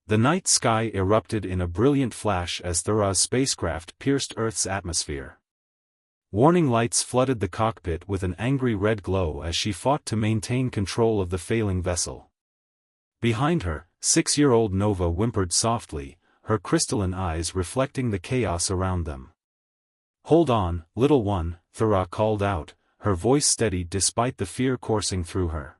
The night sky erupted in a brilliant flash as Thura's spacecraft pierced Earth's atmosphere. Warning lights flooded the cockpit with an angry red glow as she fought to maintain control of the failing vessel. Behind her, 6-year-old Nova whimpered softly, her crystalline eyes reflecting the chaos around them. "Hold on, little one," Thura called out, her voice steady despite the fear coursing through her.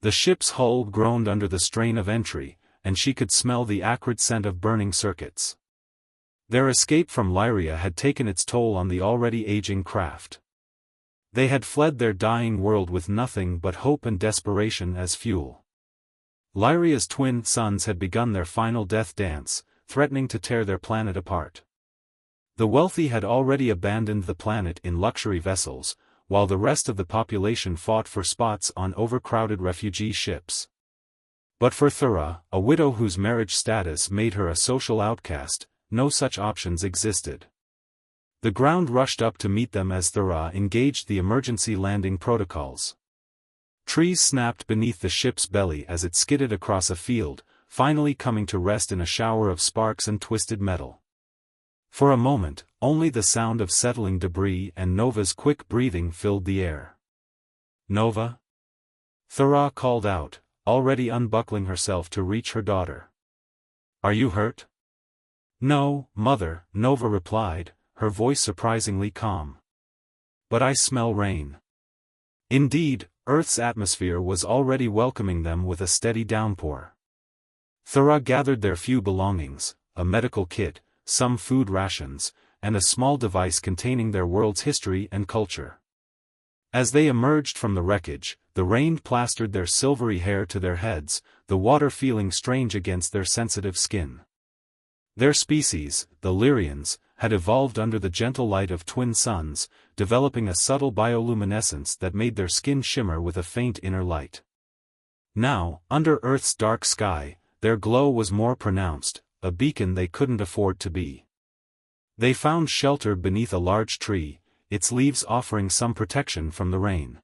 The ship's hull groaned under the strain of entry, and she could smell the acrid scent of burning circuits. Their escape from Lyria had taken its toll on the already aging craft. They had fled their dying world with nothing but hope and desperation as fuel. Lyria's twin suns had begun their final death dance, threatening to tear their planet apart. The wealthy had already abandoned the planet in luxury vessels, while the rest of the population fought for spots on overcrowded refugee ships. But for Thura, a widow whose marriage status made her a social outcast, no such options existed. The ground rushed up to meet them as Thura engaged the emergency landing protocols. Trees snapped beneath the ship's belly as it skidded across a field, finally coming to rest in a shower of sparks and twisted metal. For a moment, only the sound of settling debris and Nova's quick breathing filled the air. "Nova?" Thura called out, already unbuckling herself to reach her daughter. "Are you hurt?" "No, Mother," Nova replied, her voice surprisingly calm. "But I smell rain." Indeed, Earth's atmosphere was already welcoming them with a steady downpour. Thura gathered their few belongings, a medical kit, some food rations, and a small device containing their world's history and culture. As they emerged from the wreckage, the rain plastered their silvery hair to their heads, the water feeling strange against their sensitive skin. Their species, the Lyrians, had evolved under the gentle light of twin suns, developing a subtle bioluminescence that made their skin shimmer with a faint inner light. Now, under Earth's dark sky, their glow was more pronounced, a beacon they couldn't afford to be. They found shelter beneath a large tree, its leaves offering some protection from the rain.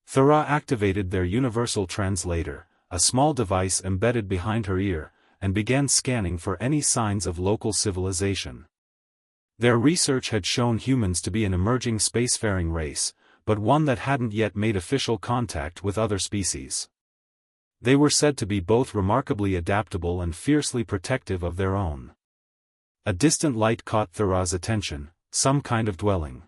Thura activated their universal translator, a small device embedded behind her ear, and began scanning for any signs of local civilization. Their research had shown humans to be an emerging spacefaring race, but one that hadn't yet made official contact with other species. They were said to be both remarkably adaptable and fiercely protective of their own. A distant light caught Thura's attention, some kind of dwelling.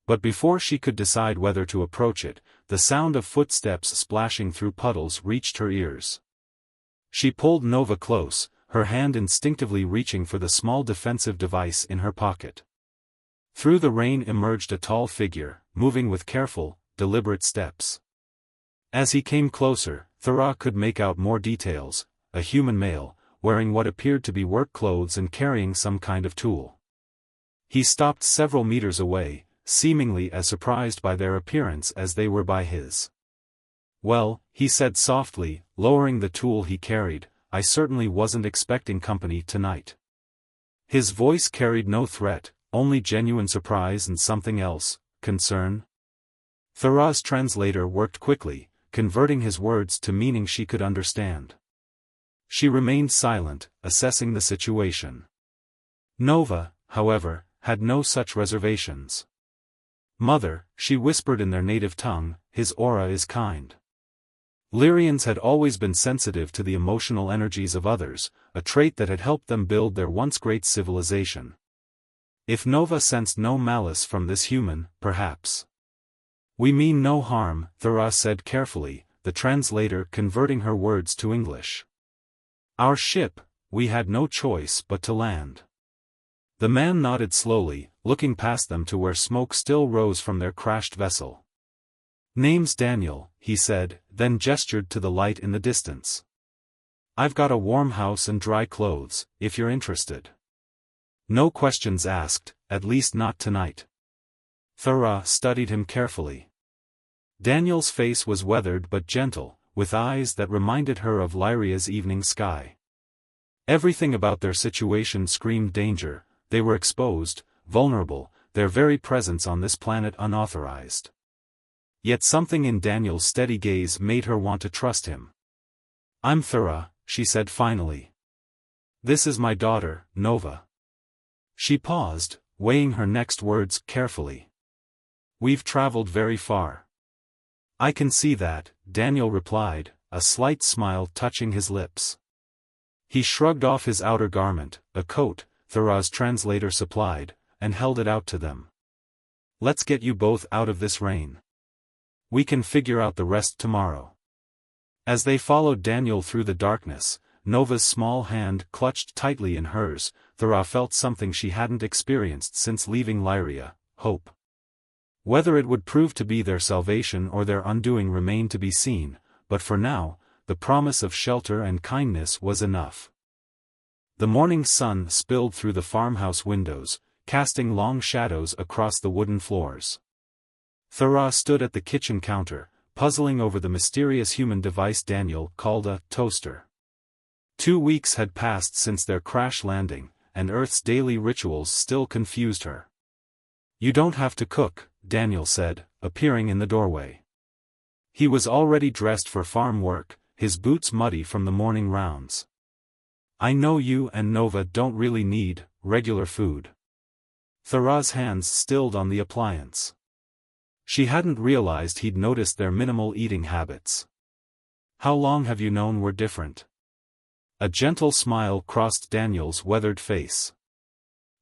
But before she could decide whether to approach it, the sound of footsteps splashing through puddles reached her ears. She pulled Nova close, her hand instinctively reaching for the small defensive device in her pocket. Through the rain emerged a tall figure, moving with careful, deliberate steps. As he came closer, Thura could make out more details: a human male, wearing what appeared to be work clothes and carrying some kind of tool. He stopped several meters away, seemingly as surprised by their appearance as they were by his. "Well," he said softly, lowering the tool he carried, "I certainly wasn't expecting company tonight." His voice carried no threat, only genuine surprise and something else, concern. Thura's translator worked quickly, converting his words to meaning she could understand. She remained silent, assessing the situation. Nova, however, had no such reservations. "Mother," she whispered in their native tongue, "his aura is kind." Lyrians had always been sensitive to the emotional energies of others, a trait that had helped them build their once great civilization. If Nova sensed no malice from this human, perhaps. "We mean no harm," Thura said carefully, the translator converting her words to English. "Our ship, we had no choice but to land." The man nodded slowly, looking past them to where smoke still rose from their crashed vessel. "Name's Daniel," he said, then gestured to the light in the distance. "I've got a warm house and dry clothes, if you're interested." "No questions asked, at least not tonight." Thura studied him carefully. Daniel's face was weathered but gentle, with eyes that reminded her of Lyria's evening sky. Everything about their situation screamed danger: they were exposed, vulnerable, their very presence on this planet unauthorized. Yet something in Daniel's steady gaze made her want to trust him. "I'm Thura," she said finally. This is my daughter, Nova. She paused, weighing her next words carefully. We've traveled very far. I can see that, Daniel replied, a slight smile touching his lips. He shrugged off his outer garment, a coat, Thura's translator supplied, and held it out to them. Let's get you both out of this rain. We can figure out the rest tomorrow. As they followed Daniel through the darkness, Nova's small hand clutched tightly in hers. Thura felt something she hadn't experienced since leaving Lyria, hope. Whether it would prove to be their salvation or their undoing remained to be seen, but for now, the promise of shelter and kindness was enough. The morning sun spilled through the farmhouse windows, casting long shadows across the wooden floors. Thura stood at the kitchen counter, puzzling over the mysterious human device Daniel called a toaster. 2 weeks had passed since their crash landing, and Earth's daily rituals still confused her. You don't have to cook, Daniel said, appearing in the doorway. He was already dressed for farm work, his boots muddy from the morning rounds. I know you and Nova don't really need regular food. Thura's hands stilled on the appliance. She hadn't realized he'd noticed their minimal eating habits. How long have you known we're different? A gentle smile crossed Daniel's weathered face.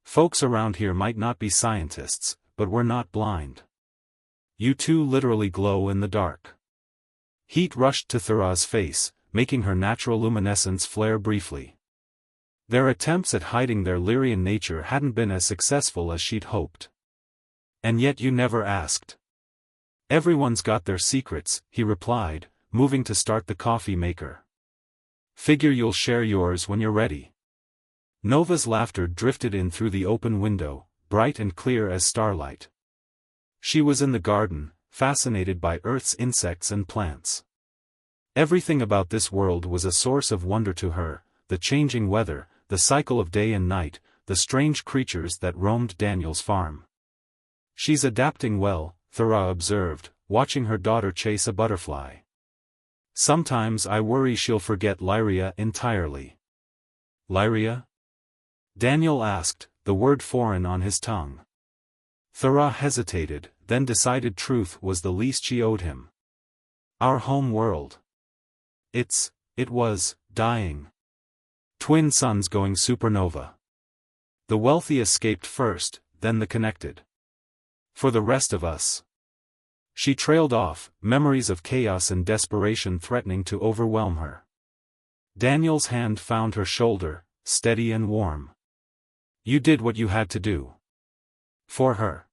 Folks around here might not be scientists, but we're not blind. You two literally glow in the dark. Heat rushed to Thura's face, making her natural luminescence flare briefly. Their attempts at hiding their Lyrian nature hadn't been as successful as she'd hoped. And yet you never asked. Everyone's got their secrets, he replied, moving to start the coffee maker. Figure you'll share yours when you're ready. Nova's laughter drifted in through the open window, bright and clear as starlight. She was in the garden, fascinated by Earth's insects and plants. Everything about this world was a source of wonder to her, the changing weather, the cycle of day and night, the strange creatures that roamed Daniel's farm. She's adapting well, Thura observed, watching her daughter chase a butterfly. Sometimes I worry she'll forget Lyria entirely. Lyria? Daniel asked, the word foreign on his tongue. Thura hesitated, then decided truth was the least she owed him. Our home world. It was dying. Twin suns going supernova. The wealthy escaped first, then the connected. For the rest of us. She trailed off, memories of chaos and desperation threatening to overwhelm her. Daniel's hand found her shoulder, steady and warm. You did what you had to do. For her.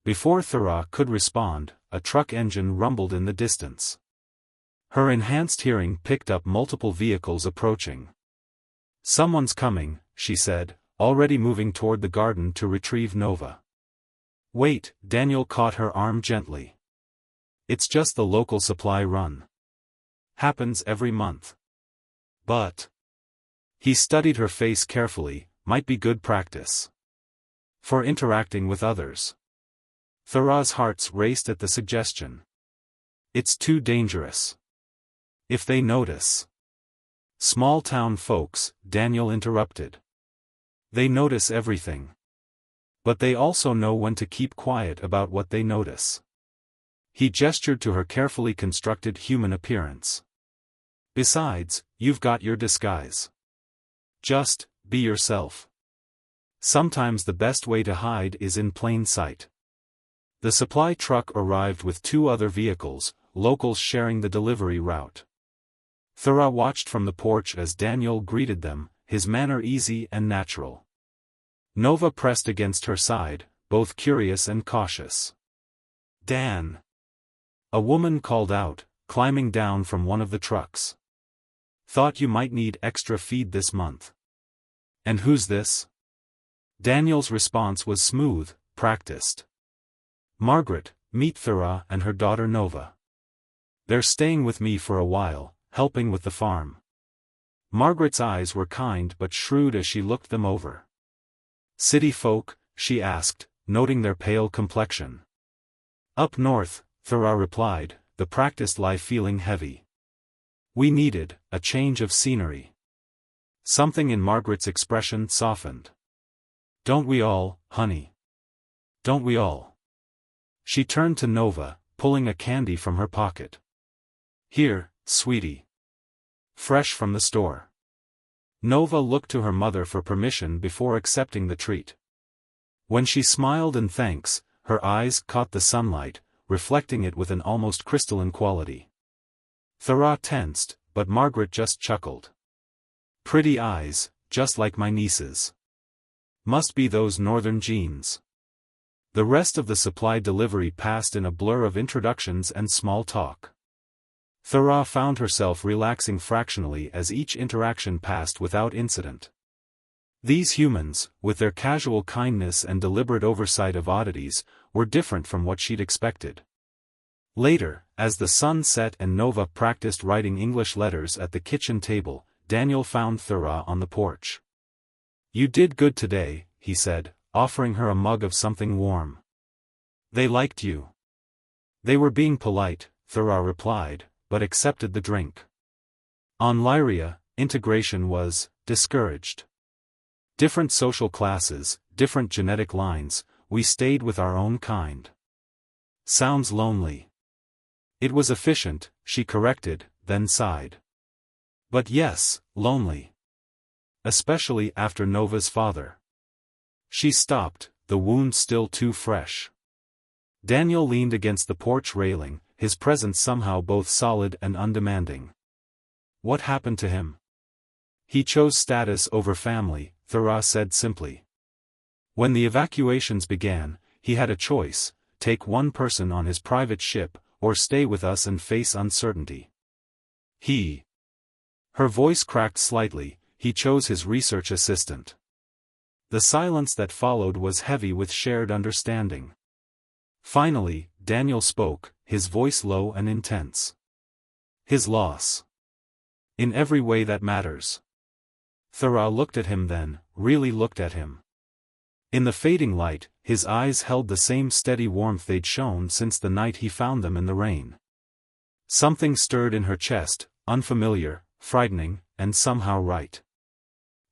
Before Thura could respond, a truck engine rumbled in the distance. Her enhanced hearing picked up multiple vehicles approaching. Someone's coming, she said, already moving toward the garden to retrieve Nova. Wait, Daniel caught her arm gently. It's just the local supply run. Happens every month. But. He studied her face carefully, might be good practice. For interacting with others. Thura's heart raced at the suggestion. It's too dangerous. If they notice. Small-town folks, Daniel interrupted. They notice everything. But they also know when to keep quiet about what they notice. He gestured to her carefully constructed human appearance. Besides, you've got your disguise. Just, be yourself. Sometimes the best way to hide is in plain sight. The supply truck arrived with 2 other vehicles, locals sharing the delivery route. Thura watched from the porch as Daniel greeted them, his manner easy and natural. Nova pressed against her side, both curious and cautious. Dan! A woman called out, climbing down from one of the trucks. Thought you might need extra feed this month. And who's this? Daniel's response was smooth, practiced. Margaret, meet Thura and her daughter Nova. They're staying with me for a while, helping with the farm. Margaret's eyes were kind but shrewd as she looked them over. City folk, she asked, noting their pale complexion. Up north, Thura replied, the practiced lie feeling heavy. We needed a change of scenery. Something in Margaret's expression softened. Don't we all, honey? Don't we all? She turned to Nova, pulling a candy from her pocket. Here, sweetie. Fresh from the store. Nova looked to her mother for permission before accepting the treat. When she smiled in thanks, her eyes caught the sunlight, reflecting it with an almost crystalline quality. Thera tensed, but Margaret just chuckled. Pretty eyes, just like my niece's. Must be those northern genes. The rest of the supply delivery passed in a blur of introductions and small talk. Thera found herself relaxing fractionally as each interaction passed without incident. These humans, with their casual kindness and deliberate oversight of oddities, were different from what she'd expected. Later, as the sun set and Nova practiced writing English letters at the kitchen table, Daniel found Thera on the porch. You did good today, he said, offering her a mug of something warm. They liked you. They were being polite, Thera replied, but accepted the drink. On Lyria, integration was discouraged. Different social classes, different genetic lines, we stayed with our own kind. Sounds lonely. It was efficient, she corrected, then sighed. But yes, lonely. Especially after Nova's father. She stopped, the wound still too fresh. Daniel leaned against the porch railing, his presence somehow both solid and undemanding. What happened to him? He chose status over family, Thera said simply. When the evacuations began, he had a choice: take one person on his private ship, or stay with us and face uncertainty. Her voice cracked slightly, he chose his research assistant. The silence that followed was heavy with shared understanding. Finally, Daniel spoke, his voice low and intense. His loss. In every way that matters. Thera looked at him then, really looked at him. In the fading light, his eyes held the same steady warmth they'd shown since the night he found them in the rain. Something stirred in her chest, unfamiliar, frightening, and somehow right.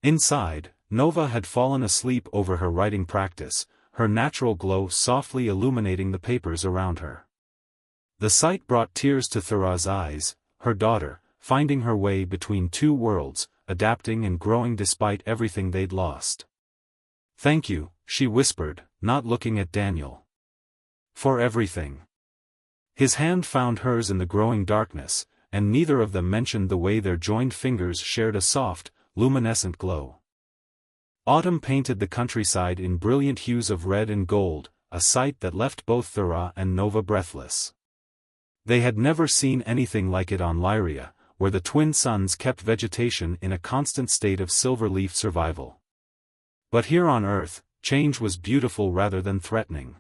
Inside, Nova had fallen asleep over her writing practice, her natural glow softly illuminating the papers around her. The sight brought tears to Thera's eyes, her daughter, finding her way between two worlds, adapting and growing despite everything they'd lost. Thank you, she whispered, not looking at Daniel. For everything. His hand found hers in the growing darkness, and neither of them mentioned the way their joined fingers shared a soft, luminescent glow. Autumn painted the countryside in brilliant hues of red and gold, a sight that left both Thera and Nova breathless. They had never seen anything like it on Lyria, where the twin suns kept vegetation in a constant state of silver-leaf survival. But here on Earth, change was beautiful rather than threatening.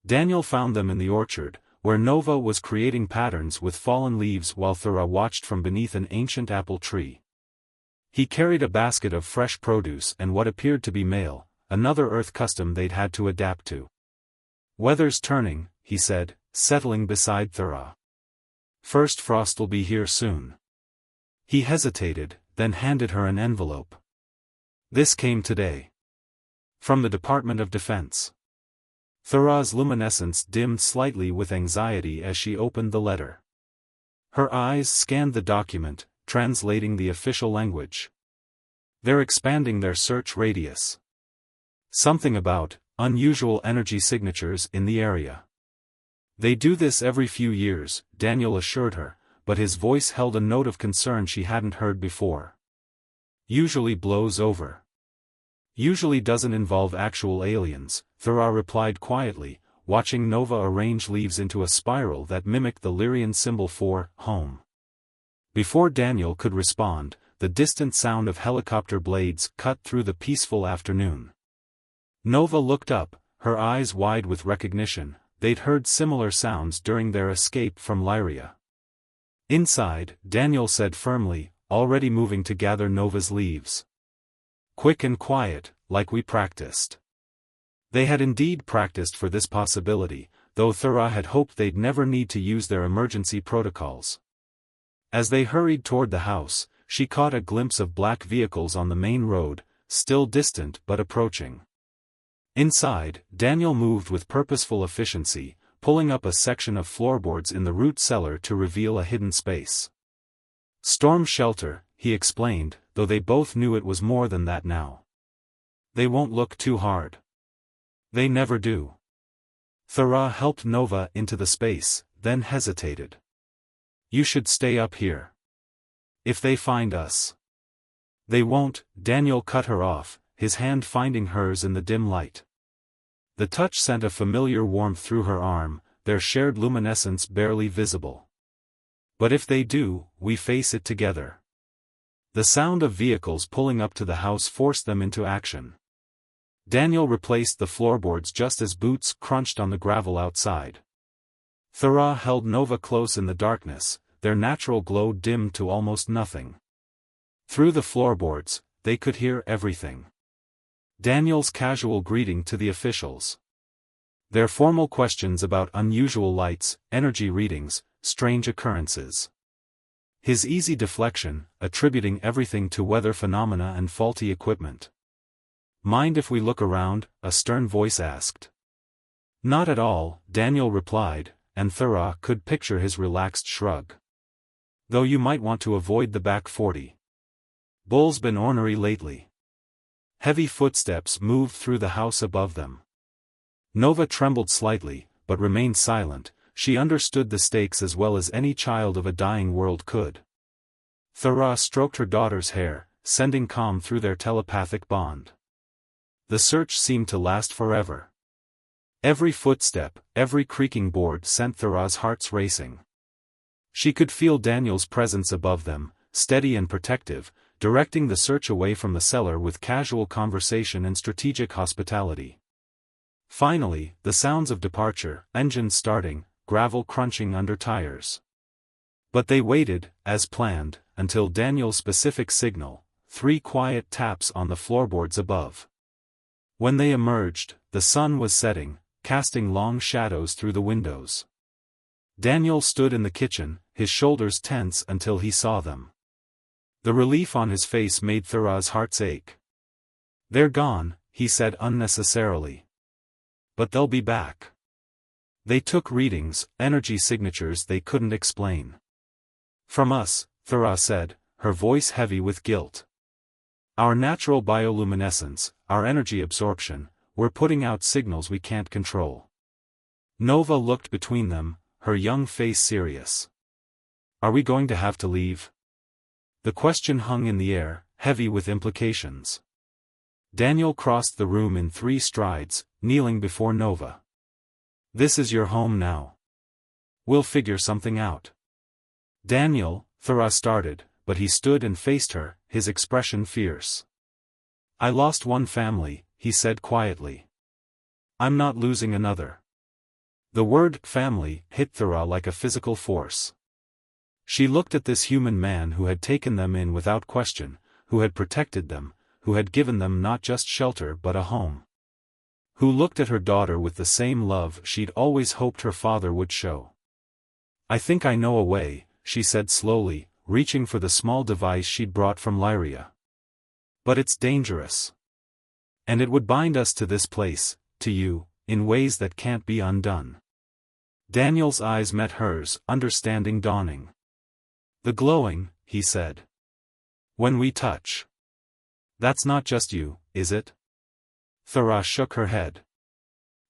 Daniel found them in the orchard, where Nova was creating patterns with fallen leaves while Thera watched from beneath an ancient apple tree. He carried a basket of fresh produce and what appeared to be mail, another Earth custom they'd had to adapt to. Weather's turning, he said, settling beside Thera. First frost'll be here soon. He hesitated, then handed her an envelope. This came today. From the Department of Defense. Thera's luminescence dimmed slightly with anxiety as she opened the letter. Her eyes scanned the document, translating the official language. They're expanding their search radius. Something about unusual energy signatures in the area. They do this every few years, Daniel assured her, but his voice held a note of concern she hadn't heard before. Usually blows over. Usually doesn't involve actual aliens, Thera replied quietly, watching Nova arrange leaves into a spiral that mimicked the Lyrian symbol for home. Before Daniel could respond, the distant sound of helicopter blades cut through the peaceful afternoon. Nova looked up, her eyes wide with recognition. They'd heard similar sounds during their escape from Lyria. Inside, Daniel said firmly, already moving to gather Nova's leaves. Quick and quiet, like we practiced. They had indeed practiced for this possibility, though Thera had hoped they'd never need to use their emergency protocols. As they hurried toward the house, she caught a glimpse of black vehicles on the main road, still distant but approaching. Inside, Daniel moved with purposeful efficiency, pulling up a section of floorboards in the root cellar to reveal a hidden space. Storm shelter, he explained, though they both knew it was more than that now. They won't look too hard. They never do. Thera helped Nova into the space, then hesitated. You should stay up here. If they find us. They won't, Daniel cut her off, his hand finding hers in the dim light. The touch sent a familiar warmth through her arm, their shared luminescence barely visible. But if they do, we face it together. The sound of vehicles pulling up to the house forced them into action. Daniel replaced the floorboards just as boots crunched on the gravel outside. Thera held Nova close in the darkness, their natural glow dimmed to almost nothing. Through the floorboards, they could hear everything. Daniel's casual greeting to the officials. Their formal questions about unusual lights, energy readings, strange occurrences. His easy deflection, attributing everything to weather phenomena and faulty equipment. Mind if we look around? A stern voice asked. Not at all, Daniel replied, and Thera could picture his relaxed shrug. Though you might want to avoid the back 40. Bull's been ornery lately. Heavy footsteps moved through the house above them. Nova trembled slightly, but remained silent. She understood the stakes as well as any child of a dying world could. Thera stroked her daughter's hair, sending calm through their telepathic bond. The search seemed to last forever. Every footstep, every creaking board sent Thera's hearts racing. She could feel Daniel's presence above them, steady and protective, directing the search away from the cellar with casual conversation and strategic hospitality. Finally, the sounds of departure, engines starting, gravel crunching under tires. But they waited, as planned, until Daniel's specific signal, 3 quiet taps on the floorboards above. When they emerged, the sun was setting, casting long shadows through the windows. Daniel stood in the kitchen, his shoulders tense until he saw them. The relief on his face made Thera's heart ache. They're gone, he said unnecessarily. But they'll be back. They took readings, energy signatures they couldn't explain. From us, Thera said, her voice heavy with guilt. Our natural bioluminescence, our energy absorption, we're putting out signals we can't control. Nova looked between them, her young face serious. Are we going to have to leave? The question hung in the air, heavy with implications. Daniel crossed the room in 3 strides, kneeling before Nova. This is your home now. We'll figure something out. Daniel, Thera started, but he stood and faced her, his expression fierce. I lost one family, he said quietly. I'm not losing another. The word family hit Thera like a physical force. She looked at this human man who had taken them in without question, who had protected them, who had given them not just shelter but a home. Who looked at her daughter with the same love she'd always hoped her father would show. I think I know a way, she said slowly, reaching for the small device she'd brought from Lyria. But it's dangerous. And it would bind us to this place, to you, in ways that can't be undone. Daniel's eyes met hers, understanding dawning. The glowing, he said. When we touch. That's not just you, is it? Thera shook her head.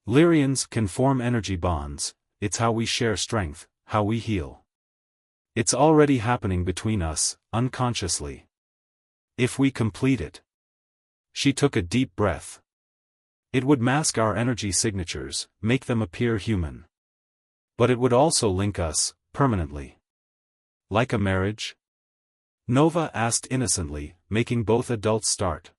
Lyrians can form energy bonds, it's how we share strength, how we heal. It's already happening between us, unconsciously. If we complete it. She took a deep breath. It would mask our energy signatures, make them appear human. But it would also link us, permanently. Like a marriage? Nova asked innocently, making both adults start.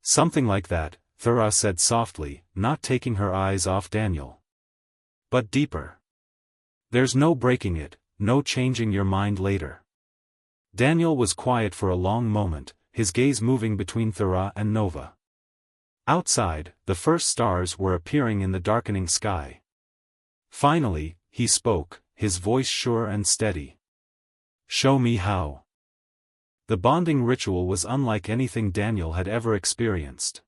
Something like that, Thera said softly, not taking her eyes off Daniel. But deeper. There's no breaking it, no changing your mind later. Daniel was quiet for a long moment, his gaze moving between Thera and Nova. Outside, the first stars were appearing in the darkening sky. Finally, he spoke, his voice sure and steady. Show me how. The bonding ritual was unlike anything Daniel had ever experienced.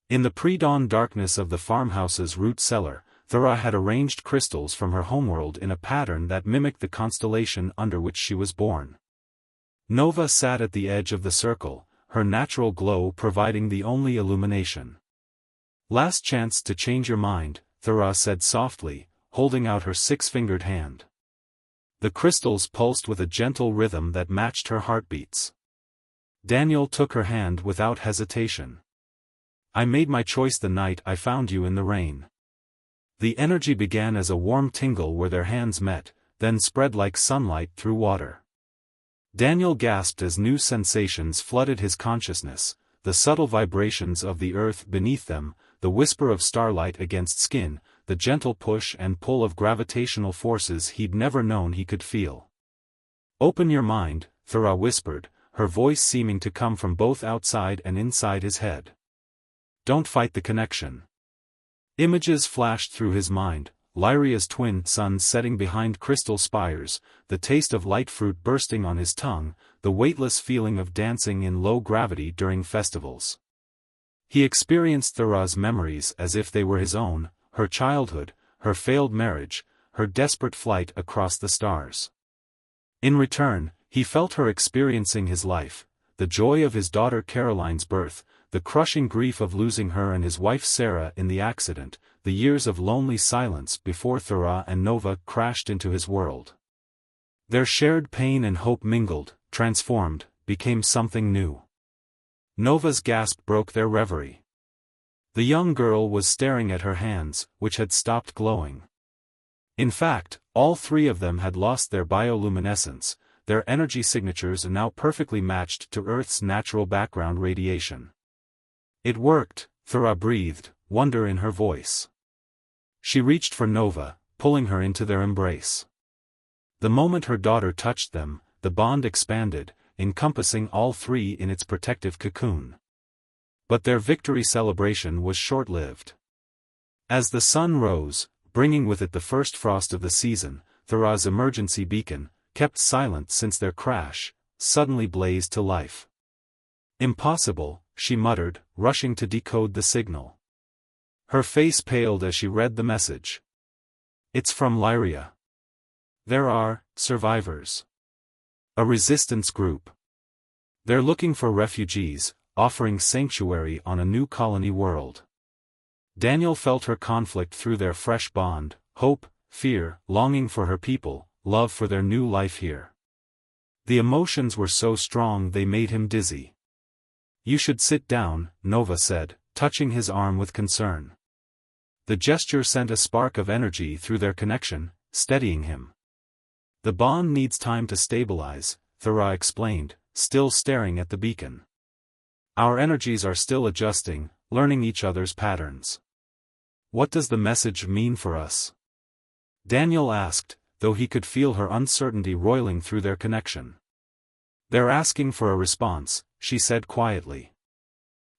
In the pre-dawn darkness of the farmhouse's root cellar, Thera had arranged crystals from her homeworld in a pattern that mimicked the constellation under which she was born. Nova sat at the edge of the circle, her natural glow providing the only illumination. Last chance to change your mind, Thera said softly, holding out her six-fingered hand. The crystals pulsed with a gentle rhythm that matched her heartbeats. Daniel took her hand without hesitation. I made my choice the night I found you in the rain. The energy began as a warm tingle where their hands met, then spread like sunlight through water. Daniel gasped as new sensations flooded his consciousness, the subtle vibrations of the earth beneath them, the whisper of starlight against skin, the gentle push and pull of gravitational forces he'd never known he could feel. Open your mind, Thera whispered, her voice seeming to come from both outside and inside his head. Don't fight the connection. Images flashed through his mind, Lyria's twin suns setting behind crystal spires, the taste of light fruit bursting on his tongue, the weightless feeling of dancing in low gravity during festivals. He experienced Thera's memories as if they were his own, her childhood, her failed marriage, her desperate flight across the stars. In return, he felt her experiencing his life, the joy of his daughter Caroline's birth, the crushing grief of losing her and his wife Sarah in the accident, the years of lonely silence before Thera and Nova crashed into his world. Their shared pain and hope mingled, transformed, became something new. Nova's gasp broke their reverie. The young girl was staring at her hands, which had stopped glowing. In fact, all three of them had lost their bioluminescence, their energy signatures now perfectly matched to Earth's natural background radiation. It worked, Thera breathed, wonder in her voice. She reached for Nova, pulling her into their embrace. The moment her daughter touched them, the bond expanded, encompassing all three in its protective cocoon. But their victory celebration was short-lived. As the sun rose, bringing with it the first frost of the season, Thera's emergency beacon, kept silent since their crash, suddenly blazed to life. Impossible, she muttered, rushing to decode the signal. Her face paled as she read the message. It's from Lyria. There are survivors. A resistance group. They're looking for refugees, offering sanctuary on a new colony world. Daniel felt her conflict through their fresh bond, hope, fear, longing for her people, love for their new life here. The emotions were so strong they made him dizzy. You should sit down, Nova said, touching his arm with concern. The gesture sent a spark of energy through their connection, steadying him. The bond needs time to stabilize, Thera explained, still staring at the beacon. Our energies are still adjusting, learning each other's patterns. What does the message mean for us? Daniel asked, though he could feel her uncertainty roiling through their connection. They're asking for a response, she said quietly.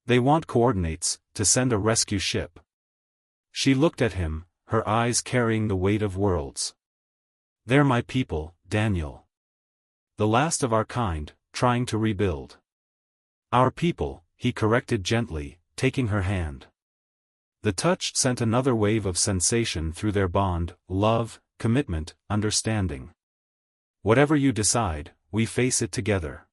They want coordinates, to send a rescue ship. She looked at him, her eyes carrying the weight of worlds. They're my people, Daniel. The last of our kind, trying to rebuild. Our people, he corrected gently, taking her hand. The touch sent another wave of sensation through their bond, love, commitment, understanding. Whatever you decide, we face it together.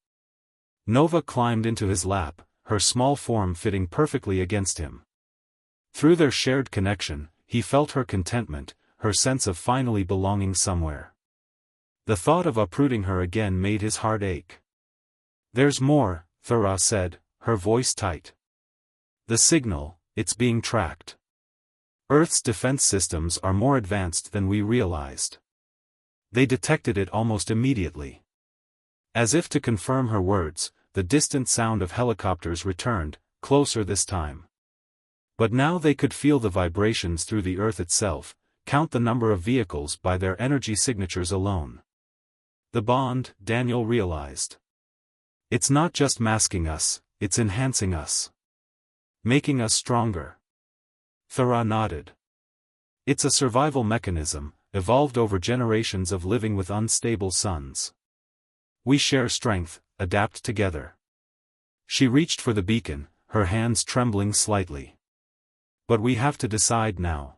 Nova climbed into his lap, her small form fitting perfectly against him. Through their shared connection, he felt her contentment, her sense of finally belonging somewhere. The thought of uprooting her again made his heart ache. There's more, Thera said, her voice tight. The signal, it's being tracked. Earth's defense systems are more advanced than we realized. They detected it almost immediately. As if to confirm her words, the distant sound of helicopters returned, closer this time. But now they could feel the vibrations through the Earth itself, count the number of vehicles by their energy signatures alone. The bond, Daniel realized. It's not just masking us, it's enhancing us. Making us stronger. Thera nodded. It's a survival mechanism, evolved over generations of living with unstable suns. We share strength, adapt together. She reached for the beacon, her hands trembling slightly. But we have to decide now.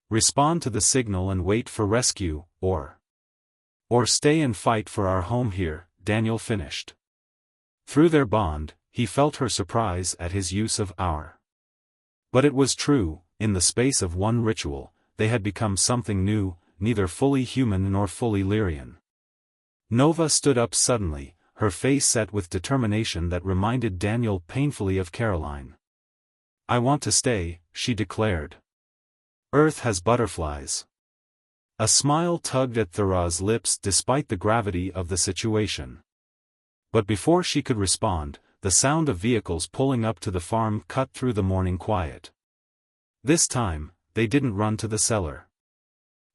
Respond to the signal and wait for rescue, or stay and fight for our home here, Daniel finished. Through their bond, he felt her surprise at his use of our. But it was true, in the space of one ritual, they had become something new, neither fully human nor fully Lyrian. Nova stood up suddenly, her face set with determination that reminded Daniel painfully of Caroline. I want to stay, she declared. Earth has butterflies. A smile tugged at Thera's lips despite the gravity of the situation. But before she could respond, the sound of vehicles pulling up to the farm cut through the morning quiet. This time, they didn't run to the cellar.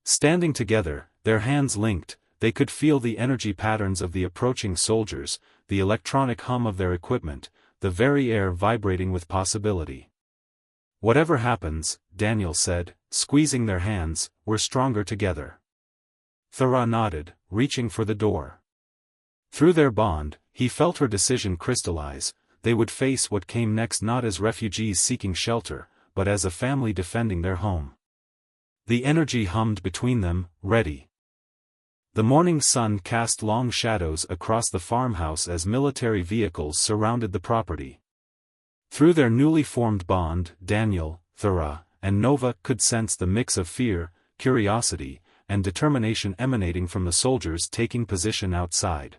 Standing together, their hands linked, they could feel the energy patterns of the approaching soldiers, the electronic hum of their equipment, the very air vibrating with possibility. Whatever happens, Daniel said, squeezing their hands, we're stronger together. Thera nodded, reaching for the door. Through their bond, he felt her decision crystallize. They would face what came next not as refugees seeking shelter, but as a family defending their home. The energy hummed between them, ready. The morning sun cast long shadows across the farmhouse as military vehicles surrounded the property. Through their newly formed bond, Daniel, Thera, and Nova could sense the mix of fear, curiosity, and determination emanating from the soldiers taking position outside.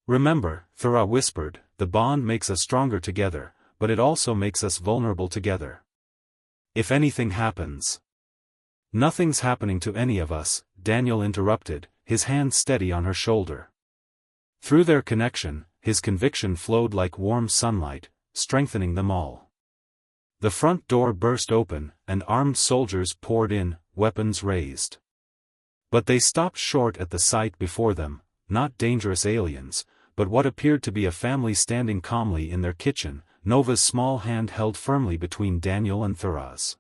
Remember, Thera whispered, the bond makes us stronger together, but it also makes us vulnerable together. If anything happens. Nothing's happening to any of us, Daniel interrupted, his hand steady on her shoulder. Through their connection, his conviction flowed like warm sunlight, strengthening them all. The front door burst open, and armed soldiers poured in, weapons raised. But they stopped short at the sight before them, not dangerous aliens, but what appeared to be a family standing calmly in their kitchen, Nova's small hand held firmly between Daniel and Thera's.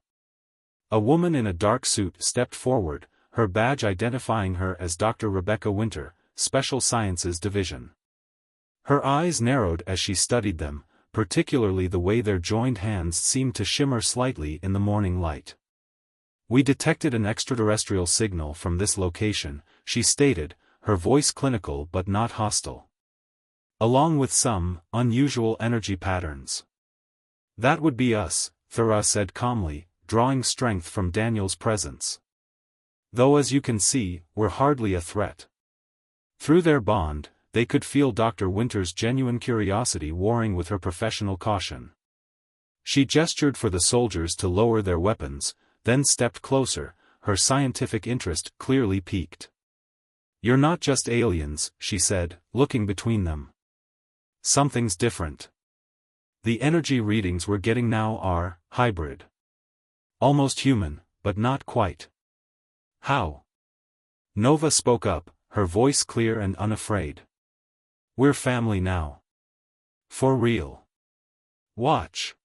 A woman in a dark suit stepped forward, her badge identifying her as Dr. Rebecca Winter, Special Sciences Division. Her eyes narrowed as she studied them, particularly the way their joined hands seemed to shimmer slightly in the morning light. We detected an extraterrestrial signal from this location, she stated, her voice clinical but not hostile. Along with some unusual energy patterns. That would be us, Thera said calmly, drawing strength from Daniel's presence. Though as you can see, we're hardly a threat. Through their bond, they could feel Dr. Winter's genuine curiosity warring with her professional caution. She gestured for the soldiers to lower their weapons, then stepped closer, her scientific interest clearly piqued. You're not just aliens, she said, looking between them. Something's different. The energy readings we're getting now are hybrid. Almost human, but not quite. How? Nova spoke up, her voice clear and unafraid. We're family now. For real. Watch.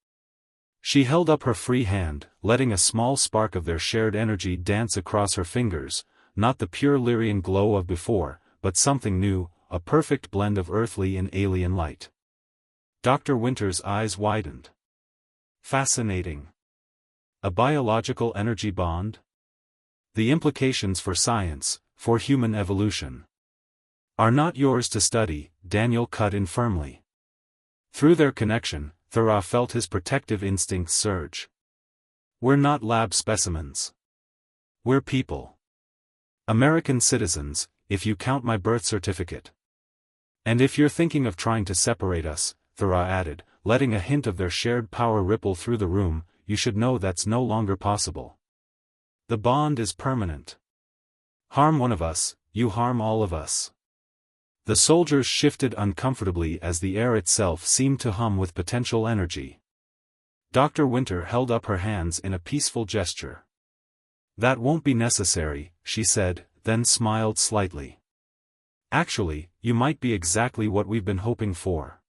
She held up her free hand, letting a small spark of their shared energy dance across her fingers, not the pure Lyrian glow of before, but something new, a perfect blend of earthly and alien light. Dr. Winter's eyes widened. Fascinating. A biological energy bond? The implications for science, for human evolution, are not yours to study, Daniel cut in firmly. Through their connection, Thera felt his protective instincts surge. We're not lab specimens. We're people. American citizens, if you count my birth certificate. And if you're thinking of trying to separate us, Thera added, letting a hint of their shared power ripple through the room, you should know that's no longer possible. The bond is permanent. Harm one of us, you harm all of us. The soldiers shifted uncomfortably as the air itself seemed to hum with potential energy. Dr. Winter held up her hands in a peaceful gesture. That won't be necessary, she said, then smiled slightly. Actually, you might be exactly what we've been hoping for.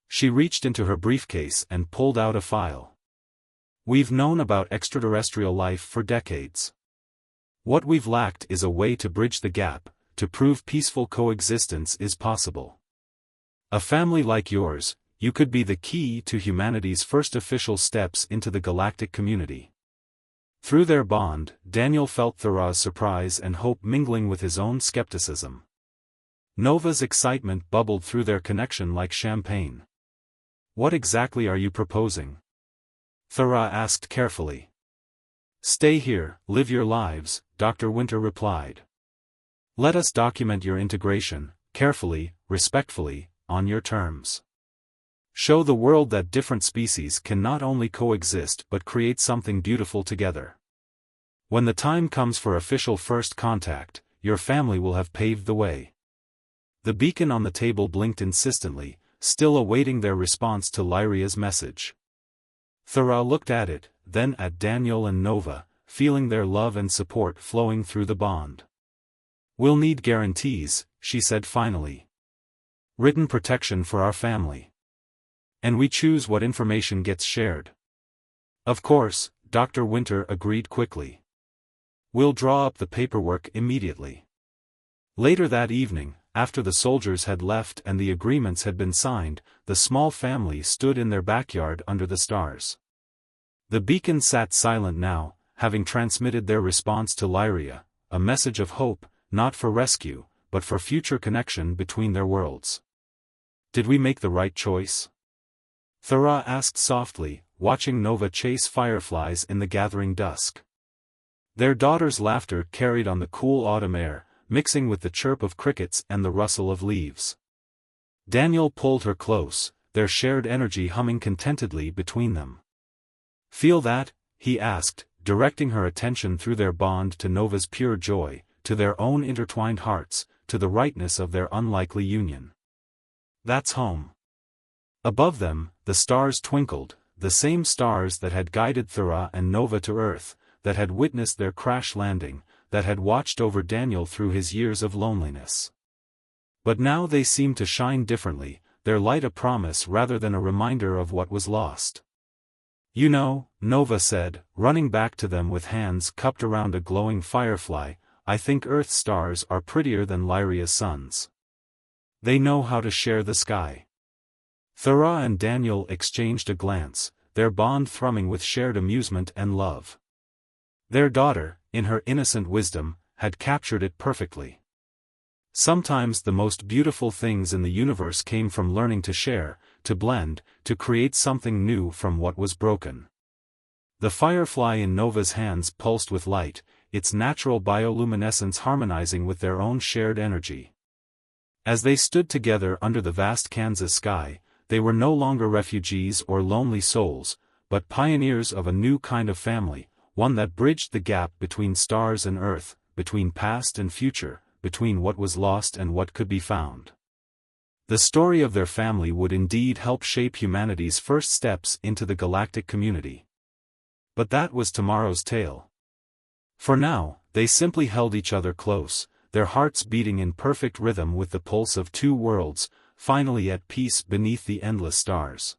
She reached into her briefcase and pulled out a file. We've known about extraterrestrial life for decades. What we've lacked is a way to bridge the gap, to prove peaceful coexistence is possible. A family like yours, you could be the key to humanity's first official steps into the galactic community. Through their bond, Daniel felt Thurah's surprise and hope mingling with his own skepticism. Nova's excitement bubbled through their connection like champagne. "What exactly are you proposing?" Thurah asked carefully. "Stay here, live your lives," Dr. Winter replied. "Let us document your integration, carefully, respectfully, on your terms. Show the world that different species can not only coexist but create something beautiful together. When the time comes for official first contact, your family will have paved the way." The beacon on the table blinked insistently, still awaiting their response to Lyria's message. Thurah looked at it, then at Daniel and Nova, feeling their love and support flowing through the bond. "We'll need guarantees," she said finally. "Written protection for our family. And we choose what information gets shared." "Of course," Dr. Winter agreed quickly. "We'll draw up the paperwork immediately." Later that evening, after the soldiers had left and the agreements had been signed, the small family stood in their backyard under the stars. The beacon sat silent now, having transmitted their response to Lyria, a message of hope, not for rescue, but for future connection between their worlds. "Did we make the right choice?" Thurah asked softly, watching Nova chase fireflies in the gathering dusk. Their daughter's laughter carried on the cool autumn air, mixing with the chirp of crickets and the rustle of leaves. Daniel pulled her close, their shared energy humming contentedly between them. "Feel that?" he asked, directing her attention through their bond to Nova's pure joy, to their own intertwined hearts, to the rightness of their unlikely union. "That's home." Above them, the stars twinkled, the same stars that had guided Thurah and Nova to Earth, that had witnessed their crash landing, that had watched over Daniel through his years of loneliness. But now they seemed to shine differently, their light a promise rather than a reminder of what was lost. "You know," Nova said, running back to them with hands cupped around a glowing firefly, "I think Earth's stars are prettier than Lyria's suns. They know how to share the sky." Thurah and Daniel exchanged a glance, their bond thrumming with shared amusement and love. Their daughter, in her innocent wisdom, had captured it perfectly. Sometimes the most beautiful things in the universe came from learning to share, to blend, to create something new from what was broken. The firefly in Nova's hands pulsed with light, its natural bioluminescence harmonizing with their own shared energy. As they stood together under the vast Kansas sky, they were no longer refugees or lonely souls, but pioneers of a new kind of family, one that bridged the gap between stars and Earth, between past and future, between what was lost and what could be found. The story of their family would indeed help shape humanity's first steps into the galactic community. But that was tomorrow's tale. For now, they simply held each other close, their hearts beating in perfect rhythm with the pulse of two worlds, finally at peace beneath the endless stars.